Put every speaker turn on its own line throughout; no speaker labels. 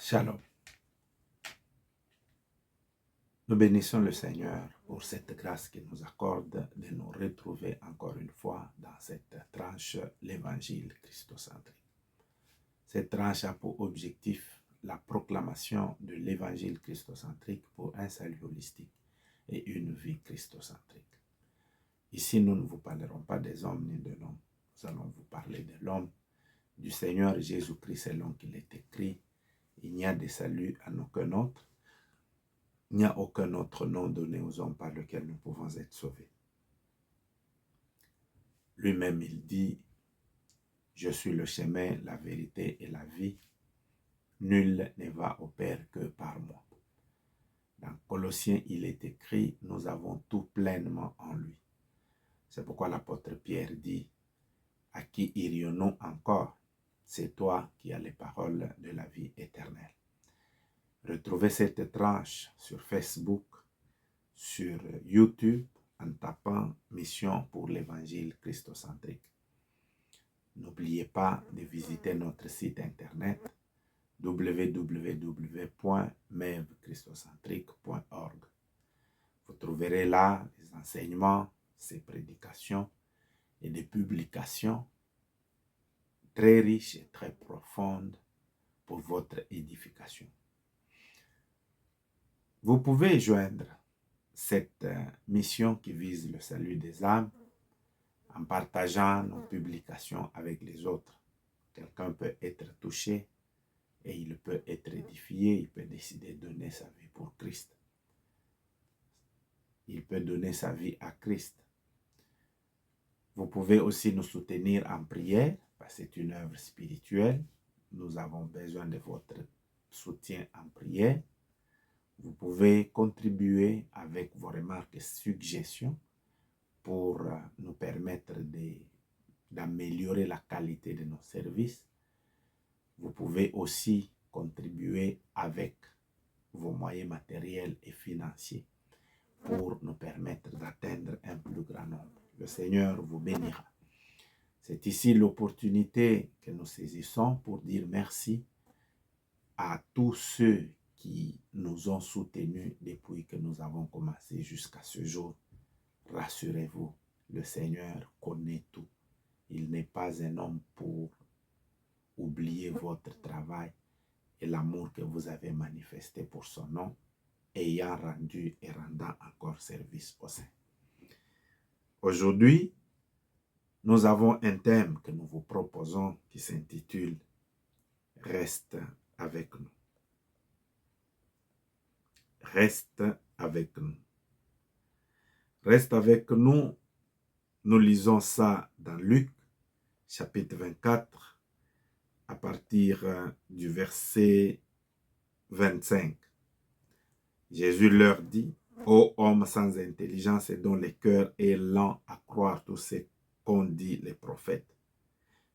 Shalom. Nous bénissons le Seigneur pour cette grâce qu'il nous accorde de nous retrouver encore une fois dans cette tranche l'Évangile christocentrique. Cette tranche a pour objectif la proclamation de l'Évangile christocentrique pour un salut holistique et une vie christocentrique. Ici, nous ne vous parlerons pas des hommes ni de l'homme. Nous allons vous parler de l'homme, du Seigneur Jésus-Christ selon qu'il est écrit. Il n'y a de salut en aucun autre. Il n'y a aucun autre nom donné aux hommes par lequel nous pouvons être sauvés. Lui-même, il dit, « Je suis le chemin, la vérité et la vie. Nul ne va au Père que par moi. » Dans Colossiens, il est écrit, « Nous avons tout pleinement en lui. » C'est pourquoi l'apôtre Pierre dit, « À qui irions-nous encore? C'est toi qui as les paroles de la vie éternelle. » Retrouvez cette tranche sur Facebook, sur YouTube, en tapant « Mission pour l'Évangile christocentrique ». N'oubliez pas de visiter notre site internet www.mevchristocentrique.org. Vous trouverez là des enseignements, ces prédications et des publications très riches et très profondes pour votre édification. Vous pouvez joindre cette mission qui vise le salut des âmes en partageant nos publications avec les autres. Quelqu'un peut être touché et il peut être édifié, il peut décider de donner sa vie pour Christ. Il peut donner sa vie à Christ. Vous pouvez aussi nous soutenir en prière, parce que c'est une œuvre spirituelle. Nous avons besoin de votre soutien en prière. Vous pouvez contribuer avec vos remarques et suggestions pour nous permettre d'améliorer la qualité de nos services. Vous pouvez aussi contribuer avec vos moyens matériels et financiers pour nous permettre d'atteindre un plus grand nombre. Le Seigneur vous bénira. C'est ici l'opportunité que nous saisissons pour dire merci à tous ceux qui nous ont soutenus depuis que nous avons commencé jusqu'à ce jour. Rassurez-vous, le Seigneur connaît tout. Il n'est pas un homme pour oublier votre travail et l'amour que vous avez manifesté pour son nom, ayant rendu et rendant encore service au sein. Aujourd'hui, nous avons un thème que nous vous proposons qui s'intitule « Reste avec nous ». Reste avec nous. Reste avec nous. Nous lisons ça dans Luc, chapitre 24, à partir du verset 25. Jésus leur dit, « Ô hommes sans intelligence et dont le cœur est lent à croire tout ce qu'ont dit les prophètes.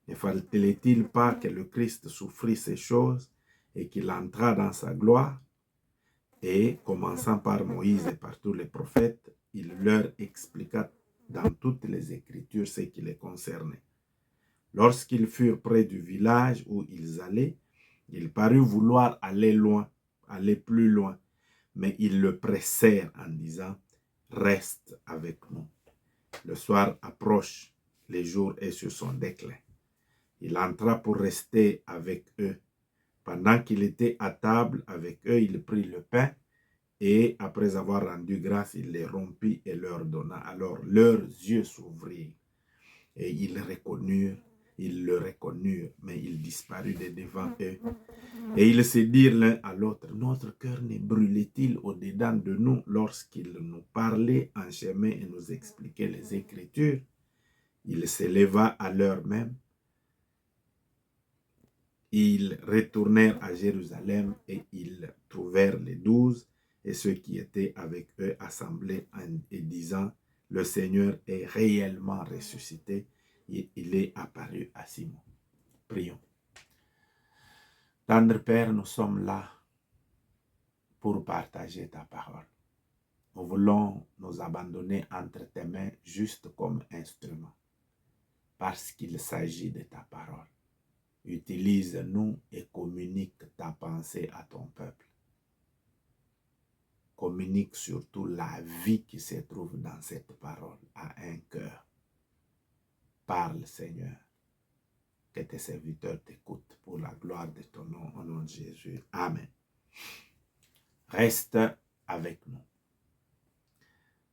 Ne fallait-il pas que le Christ souffrit ces choses et qu'il entra dans sa gloire? » Et, commençant par Moïse et par tous les prophètes, il leur expliqua dans toutes les Écritures ce qui les concernait. Lorsqu'ils furent près du village où ils allaient, il parut vouloir aller loin, aller plus loin, mais ils le pressèrent en disant, « Reste avec nous. Le soir approche, les jours est sur son déclin. » Il entra pour rester avec eux. Pendant qu'il était à table avec eux, il prit le pain et après avoir rendu grâce, il les rompit et leur donna. Alors leurs yeux s'ouvrirent et ils le reconnurent, mais il disparut de devant eux. Et ils se dirent l'un à l'autre, « Notre cœur ne brûlait-il au-dedans de nous lorsqu'il nous parlait en chemin et nous expliquait les Écritures? » Il se leva à l'heure même. Ils retournèrent à Jérusalem et ils trouvèrent les 12 et ceux qui étaient avec eux assemblés et disant, « Le Seigneur est réellement ressuscité et il est apparu à Simon. » Prions. Tendre Père, nous sommes là pour partager ta parole. Nous voulons nous abandonner entre tes mains juste comme instrument parce qu'il s'agit de ta parole. Utilise-nous et communique ta pensée à ton peuple. Communique surtout la vie qui se trouve dans cette parole à un cœur. Parle, Seigneur, que tes serviteurs t'écoutent pour la gloire de ton nom, au nom de Jésus. Amen. Reste avec nous.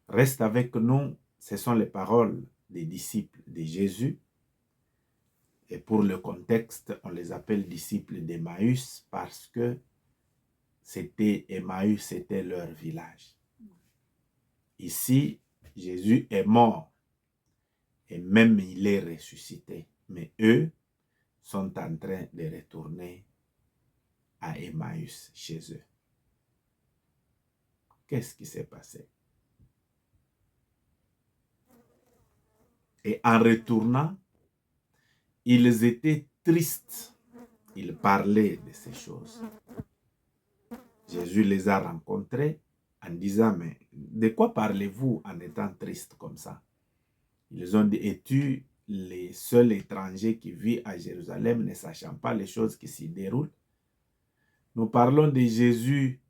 Reste avec nous, ce sont les paroles des disciples de Jésus. Et pour le contexte, on les appelle disciples d'Emmaüs parce que Emmaüs, c'était leur village. Ici, Jésus est mort et même il est ressuscité. Mais eux sont en train de retourner à Emmaüs, chez eux. Qu'est-ce qui s'est passé? Et en retournant, ils étaient tristes. Ils parlaient de ces choses. Jésus les a rencontrés en disant, mais de quoi parlez-vous en étant triste comme ça? Ils ont dit, es-tu les seuls étrangers qui vivent à Jérusalem, ne sachant pas les choses qui s'y déroulent? Nous parlons de Jésus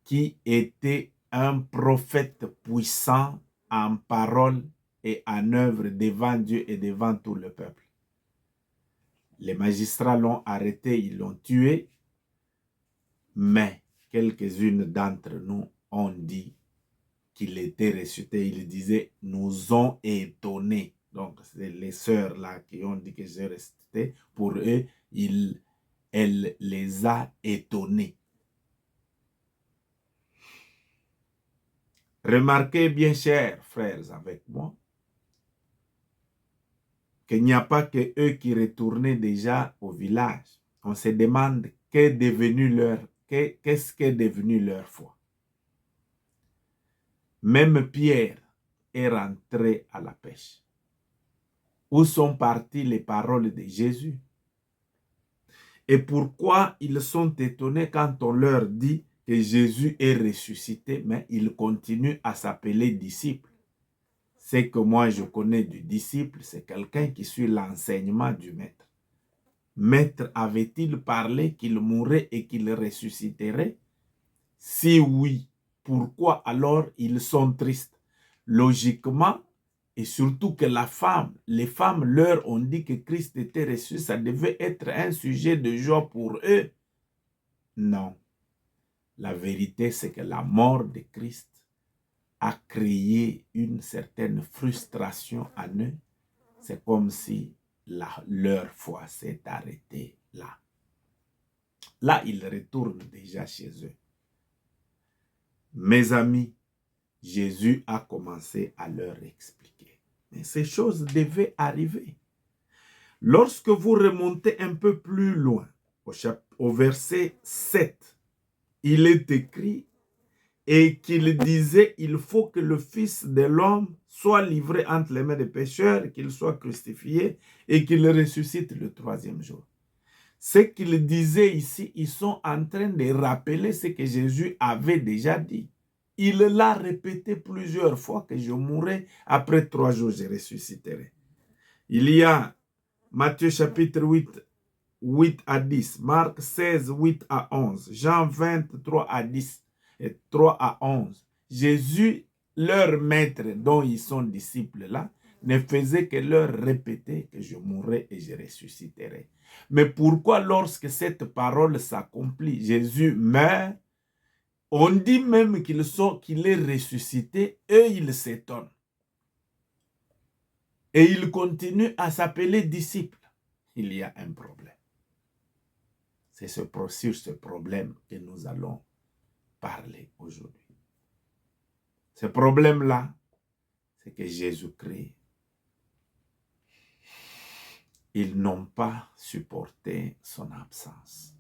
qui était un prophète puissant en parole et en œuvre devant Dieu et devant tout le peuple. Les magistrats l'ont arrêté, ils l'ont tué, mais quelques-unes d'entre nous ont dit qu'il était ressuscité. Ils disaient, nous ont étonnés. Donc, c'est les sœurs là qui ont dit que j'ai ressuscité. Pour eux, elle les a étonnés. Remarquez bien, chers frères, avec moi, qu'il n'y a pas que eux qui retournaient déjà au village. On se demande qu'est-ce qu'est devenu leur foi. Même Pierre est rentré à la pêche. Où sont parties les paroles de Jésus? Et pourquoi ils sont étonnés quand on leur dit que Jésus est ressuscité, mais ils continuent à s'appeler disciples? Ce que moi je connais du disciple, c'est quelqu'un qui suit l'enseignement du maître. Maître avait-il parlé qu'il mourrait et qu'il ressusciterait? Si oui, pourquoi alors ils sont tristes? Logiquement, et surtout que les femmes leur ont dit que Christ était ressuscité, ça devait être un sujet de joie pour eux. Non. La vérité, c'est que la mort de Christ a créé une certaine frustration en eux. C'est comme si leur foi s'est arrêtée là. Là, ils retournent déjà chez eux. Mes amis, Jésus a commencé à leur expliquer. Mais ces choses devaient arriver. Lorsque vous remontez un peu plus loin, au verset 7, il est écrit et qu'il disait, il faut que le Fils de l'homme soit livré entre les mains des pécheurs, qu'il soit crucifié et qu'il ressuscite le troisième jour. Ce qu'il disait ici, ils sont en train de rappeler ce que Jésus avait déjà dit. Il l'a répété plusieurs fois que je mourrai, après 3 jours je ressusciterai. Il y a Matthieu chapitre 8 à 10, Marc 16, 8 à 11, Jean 23 à 10 et 3 à 11. Jésus, leur maître dont ils sont disciples là, ne faisait que leur répéter que je mourrai et je ressusciterai. Mais pourquoi lorsque cette parole s'accomplit, Jésus meurt, on dit même qu'il est ressuscité, eux ils s'étonnent. Et ils continuent à s'appeler disciples. Il y a un problème. C'est sur ce problème que nous allons parler aujourd'hui. Ce problème-là, c'est que Jésus-Christ, ils n'ont pas supporté son absence.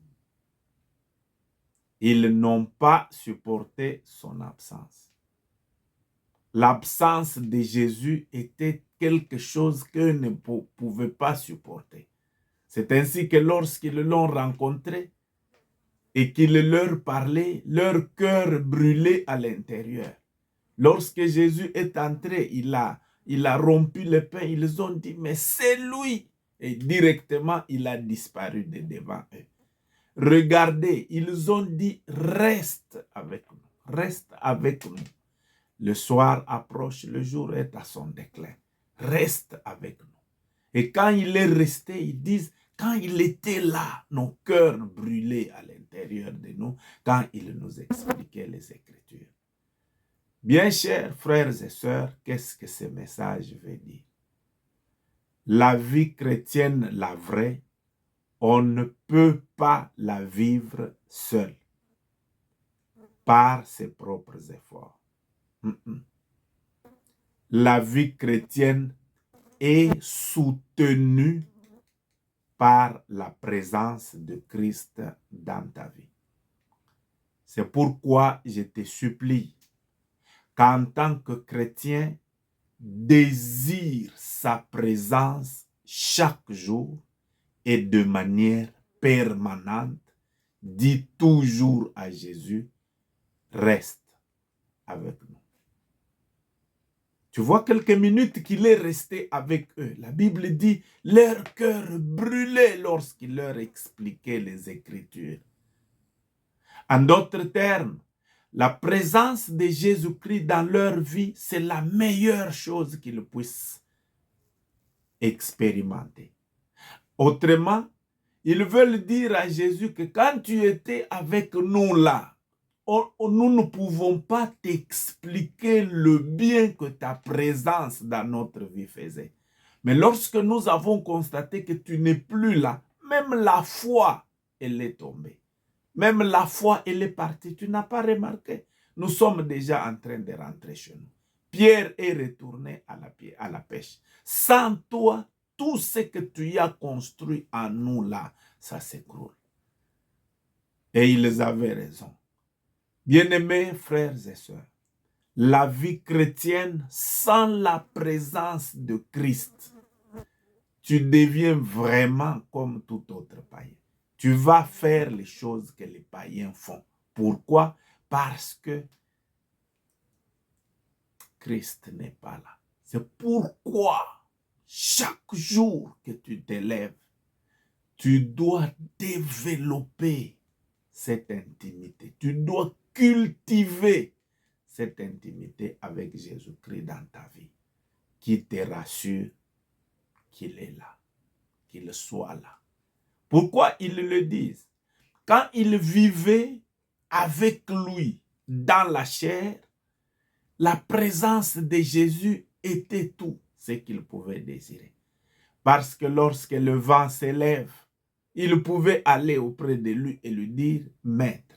Ils n'ont pas supporté son absence. L'absence de Jésus était quelque chose qu'eux ne pouvaient pas supporter. C'est ainsi que lorsqu'ils l'ont rencontré et qu'il leur parlait, leur cœur brûlait à l'intérieur. Lorsque Jésus est entré, il a rompu le pain, ils ont dit, mais c'est lui. Et directement, il a disparu de devant eux. Regardez, ils ont dit, reste avec nous, reste avec nous. Le soir approche, le jour est à son déclin. Reste avec nous. Et quand il est resté, ils disent, quand il était là, nos cœurs brûlaient à l'intérieur de nous, quand il nous expliquait les Écritures. Bien chers frères et sœurs, qu'est-ce que ce message veut dire? La vie chrétienne, la vraie, on ne peut pas la vivre seul, par ses propres efforts. La vie chrétienne est soutenue par la présence de Christ dans ta vie. C'est pourquoi je te supplie qu'en tant que chrétien, désire sa présence chaque jour et de manière permanente. Dis toujours à Jésus, reste avec nous. Tu vois quelques minutes qu'il est resté avec eux. La Bible dit, leur cœur brûlait lorsqu'il leur expliquait les Écritures. En d'autres termes, la présence de Jésus-Christ dans leur vie, c'est la meilleure chose qu'ils puissent expérimenter. Autrement, ils veulent dire à Jésus que quand tu étais avec nous là, nous ne pouvons pas t'expliquer le bien que ta présence dans notre vie faisait. Mais lorsque nous avons constaté que tu n'es plus là, même la foi, elle est tombée. Même la foi, elle est partie. Tu n'as pas remarqué? Nous sommes déjà en train de rentrer chez nous. Pierre est retourné à la pêche. Sans toi, tout ce que tu as construit en nous là, ça s'écroule. Et ils avaient raison. Bien-aimés frères et sœurs, la vie chrétienne sans la présence de Christ, tu deviens vraiment comme tout autre païen. Tu vas faire les choses que les païens font. Pourquoi? Parce que Christ n'est pas là. C'est pourquoi chaque jour que tu t'élèves, tu dois développer cette intimité. Tu dois cultiver cette intimité avec Jésus-Christ dans ta vie, qui te rassure qu'il est là, qu'il soit là. Pourquoi ils le disent? Quand ils vivaient avec lui dans la chair, la présence de Jésus était tout ce qu'ils pouvaient désirer. Parce que lorsque le vent s'élève, ils pouvaient aller auprès de lui et lui dire, Maître,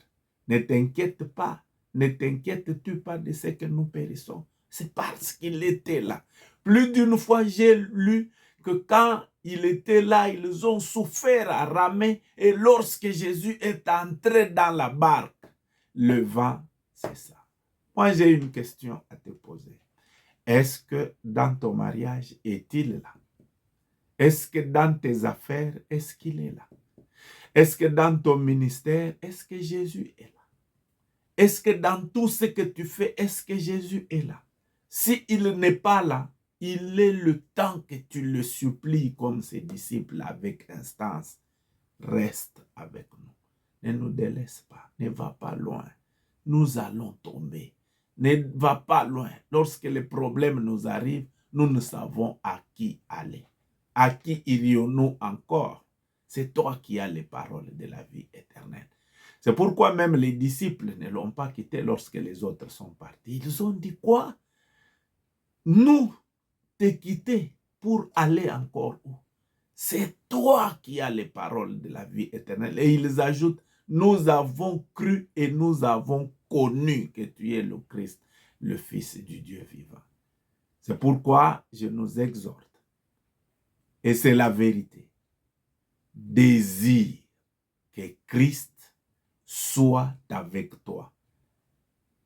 ne t'inquiète pas, ne t'inquiètes-tu pas de ce que nous périssons? C'est parce qu'il était là. Plus d'une fois, j'ai lu que quand il était là, ils ont souffert à ramer et lorsque Jésus est entré dans la barque, le vent cessa. Moi, j'ai une question à te poser. Est-ce que dans ton mariage, est-il là? Est-ce que dans tes affaires, est-ce qu'il est là? Est-ce que dans ton ministère, est-ce que Jésus est là? Est-ce que dans tout ce que tu fais, est-ce que Jésus est là? S'il n'est pas là, il est le temps que tu le supplies comme ses disciples avec instance. Reste avec nous. Ne nous délaisse pas. Ne va pas loin. Nous allons tomber. Ne va pas loin. Lorsque les problèmes nous arrivent, nous ne savons à qui aller. À qui irions-nous encore? C'est toi qui as les paroles de la vie éternelle. C'est pourquoi même les disciples ne l'ont pas quitté lorsque les autres sont partis. Ils ont dit quoi? Nous te quitter pour aller encore où? C'est toi qui as les paroles de la vie éternelle. Et ils ajoutent, nous avons cru et nous avons connu que tu es le Christ, le Fils du Dieu vivant. C'est pourquoi je nous exhorte. Et c'est la vérité. Désire que Christ soit avec toi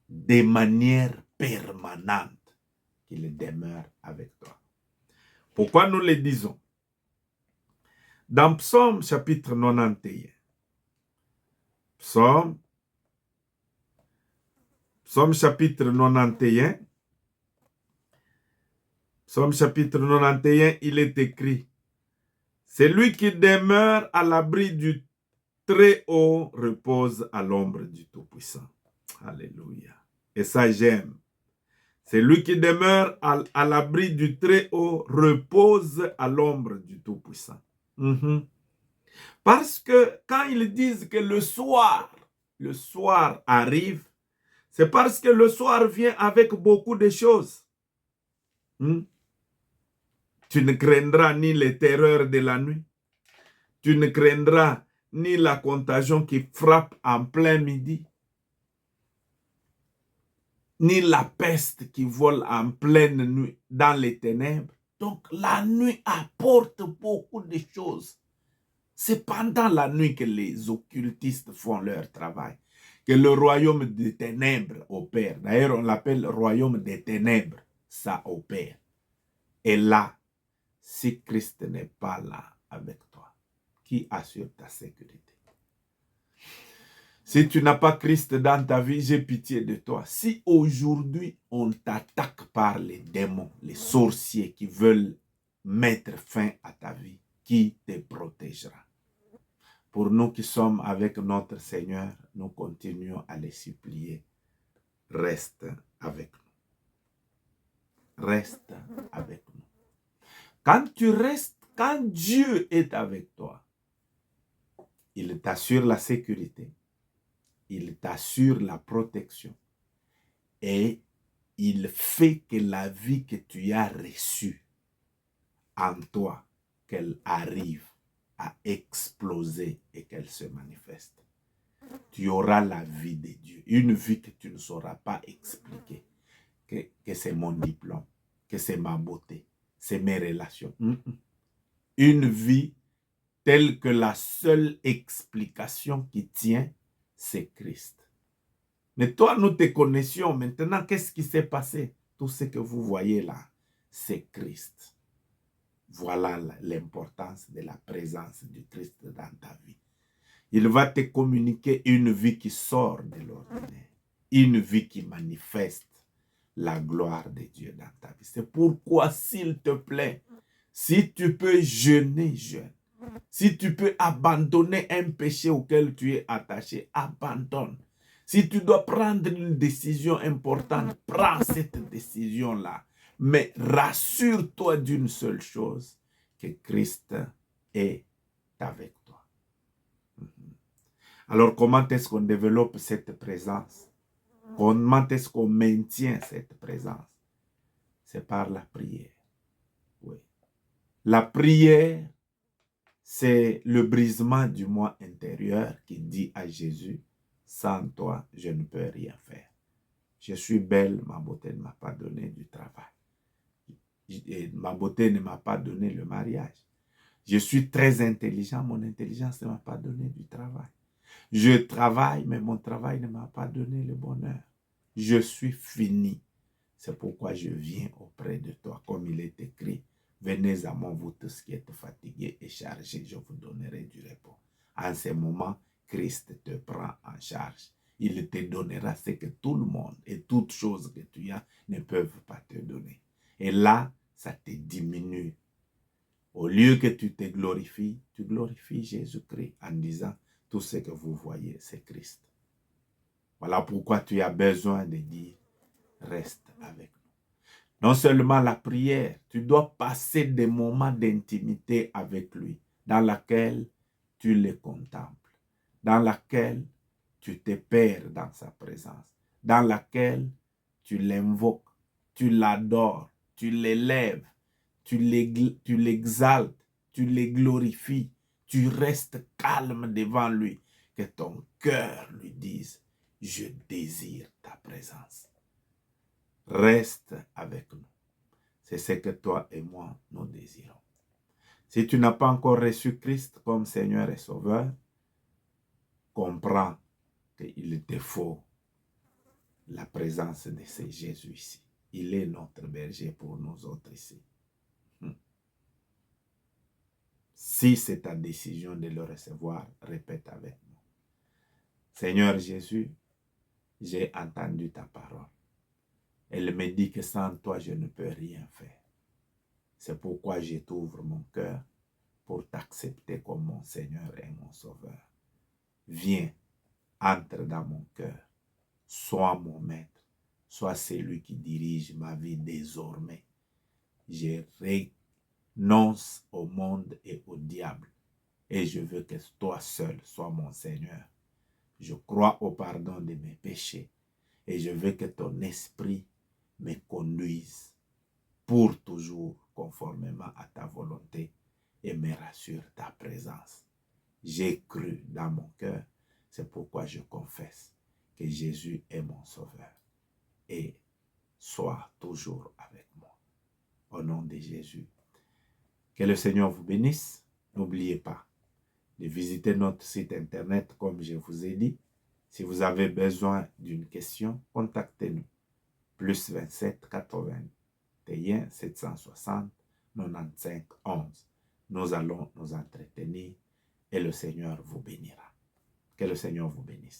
de manière permanente, qu'il demeure avec toi. Pourquoi nous le disons? Dans Psaume chapitre 91, Psaume chapitre 91, Psaume chapitre 91, il est écrit, c'est lui qui demeure à l'abri Très-Haut repose à l'ombre du Tout-Puissant. Alléluia. Et ça, j'aime. Celui qui demeure à l'abri du Très-Haut repose à l'ombre du Tout-Puissant. Parce que quand ils disent que le soir arrive, c'est parce que le soir vient avec beaucoup de choses. Tu ne craindras ni les terreurs de la nuit. Tu ne craindras ni la contagion qui frappe en plein midi, ni la peste qui vole en pleine nuit dans les ténèbres. Donc la nuit apporte beaucoup de choses. C'est pendant la nuit que les occultistes font leur travail, que le royaume des ténèbres opère. D'ailleurs, on l'appelle le royaume des ténèbres. Ça opère. Et là, si Christ n'est pas là avec toi, qui assure ta sécurité? Si tu n'as pas Christ dans ta vie, j'ai pitié de toi. Si aujourd'hui on t'attaque par les démons, les sorciers qui veulent mettre fin à ta vie, qui te protégera? Pour nous qui sommes avec notre Seigneur, nous continuons à les supplier. Reste avec nous. Reste avec nous. Quand tu restes, quand Dieu est avec toi, il t'assure la sécurité. Il t'assure la protection et il fait que la vie que tu as reçue en toi, qu'elle arrive à exploser et qu'elle se manifeste. Tu auras la vie de Dieu, une vie que tu ne sauras pas expliquer, que c'est mon diplôme, que c'est ma beauté, c'est mes relations. Une vie telle que la seule explication qui tient, c'est Christ. Mais toi, nous te connaissions. Maintenant, qu'est-ce qui s'est passé? Tout ce que vous voyez là, c'est Christ. Voilà l'importance de la présence du Christ dans ta vie. Il va te communiquer une vie qui sort de l'ordinaire. Une vie qui manifeste la gloire de Dieu dans ta vie. C'est pourquoi, s'il te plaît, si tu peux jeûner, jeûne. Si tu peux abandonner un péché auquel tu es attaché, abandonne. Si tu dois prendre une décision importante, prends cette décision-là. Mais rassure-toi d'une seule chose, que Christ est avec toi. Alors, comment est-ce qu'on développe cette présence? Comment est-ce qu'on maintient cette présence? C'est par la prière. Oui. La prière, c'est le brisement du moi intérieur qui dit à Jésus, sans toi, je ne peux rien faire. Je suis belle, ma beauté ne m'a pas donné du travail. Et ma beauté ne m'a pas donné le mariage. Je suis très intelligent, mon intelligence ne m'a pas donné du travail. Je travaille, mais mon travail ne m'a pas donné le bonheur. Je suis fini. C'est pourquoi je viens auprès de toi, comme il est écrit. Venez à moi, vous tous qui êtes fatigués et chargés, je vous donnerai du repos. En ce moment, Christ te prend en charge. Il te donnera ce que tout le monde et toutes choses que tu as ne peuvent pas te donner. Et là, ça te diminue. Au lieu que tu te glorifies, tu glorifies Jésus-Christ en disant, tout ce que vous voyez, c'est Christ. Voilà pourquoi tu as besoin de dire, reste avec nous. Non seulement la prière, tu dois passer des moments d'intimité avec lui, dans laquelle tu le contemples, dans laquelle tu te perds dans sa présence, dans laquelle tu l'invoques, tu l'adores, tu l'élèves, tu l'exaltes, tu le glorifies, tu restes calme devant lui, que ton cœur lui dise, je désire ta présence. Reste avec nous. C'est ce que toi et moi, nous désirons. Si tu n'as pas encore reçu Christ comme Seigneur et Sauveur, comprends qu'il te faut la présence de ce Jésus ici. Il est notre berger pour nous autres ici. Si c'est ta décision de le recevoir, répète avec nous. Seigneur Jésus, j'ai entendu ta parole. Elle me dit que sans toi, je ne peux rien faire. C'est pourquoi je t'ouvre mon cœur pour t'accepter comme mon Seigneur et mon Sauveur. Viens, entre dans mon cœur. Sois mon maître. Sois celui qui dirige ma vie désormais. Je renonce au monde et au diable. Et je veux que toi seul sois mon Seigneur. Je crois au pardon de mes péchés. Et je veux que ton esprit me conduise pour toujours conformément à ta volonté et me rassure ta présence. J'ai cru dans mon cœur, c'est pourquoi je confesse que Jésus est mon sauveur. Et sois toujours avec moi. Au nom de Jésus. Que le Seigneur vous bénisse. N'oubliez pas de visiter notre site internet comme je vous ai dit. Si vous avez besoin d'une question, contactez-nous. Plus 27 81 760 95 11. Nous allons nous entretenir et le Seigneur vous bénira. Que le Seigneur vous bénisse.